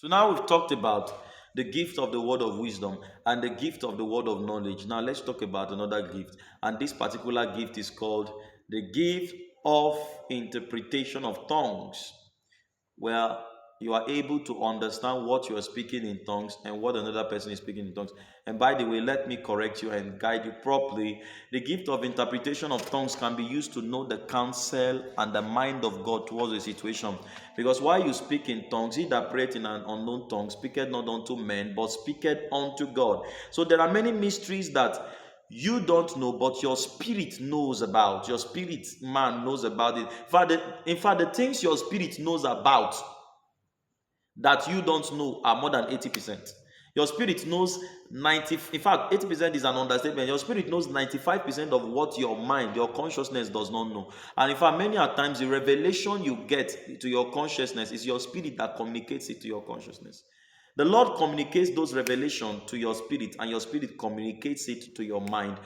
So now we've talked about the gift of the word of wisdom and the gift of the word of knowledge. Now let's talk about another gift. And this particular gift is called the gift of interpretation of tongues, where you are able to understand what you are speaking in tongues and what another person is speaking in tongues. And by the way, let me correct you and guide you properly. The gift of interpretation of tongues can be used to know the counsel and the mind of God towards a situation. Because while you speak in tongues, he that prayeth in an unknown tongue speaketh not unto men, but speaketh unto God. So there are many mysteries that you don't know, but your spirit knows about. Your spirit man knows about it. In fact, the things your spirit knows about that you don't know are more than 80%. Your spirit knows 90, in fact, 80% is an understatement. Your spirit knows 95% of what your mind, your consciousness does not know. And in fact, many a times the revelation you get to your consciousness is your spirit that communicates it to your consciousness. The Lord communicates those revelations to your spirit, and your spirit communicates it to your mind,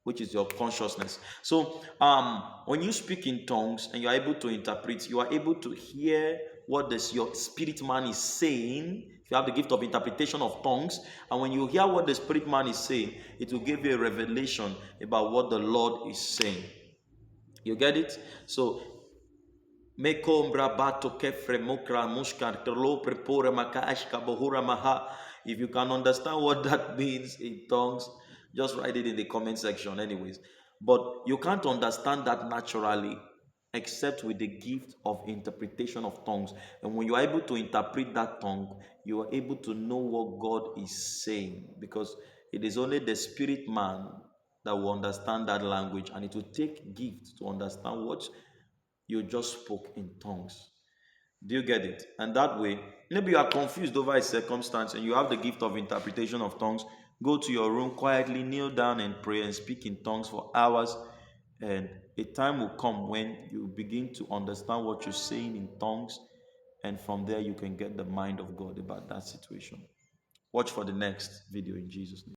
which is your consciousness. So when you speak in tongues and you are able to interpret, you are able to hear what your spirit man is saying. If you have the gift of interpretation of tongues, and when you hear what the spirit man is saying, it will give you a revelation about what the Lord is saying. You get it? So if you can understand what that means in tongues, just write it in the comment section anyways. But you can't understand that naturally except with the gift of interpretation of tongues. And when you are able to interpret that tongue, you are able to know what God is saying, because it is only the spirit man that will understand that language, and it will take gift to understand what you just spoke in tongues. Do you get it? And that way, maybe you are confused over a circumstance and you have the gift of interpretation of tongues. Go to your room quietly, kneel down and pray and speak in tongues for hours. And a time will come when you begin to understand what you're saying in tongues. And from there, you can get the mind of God about that situation. Watch for the next video in Jesus' name.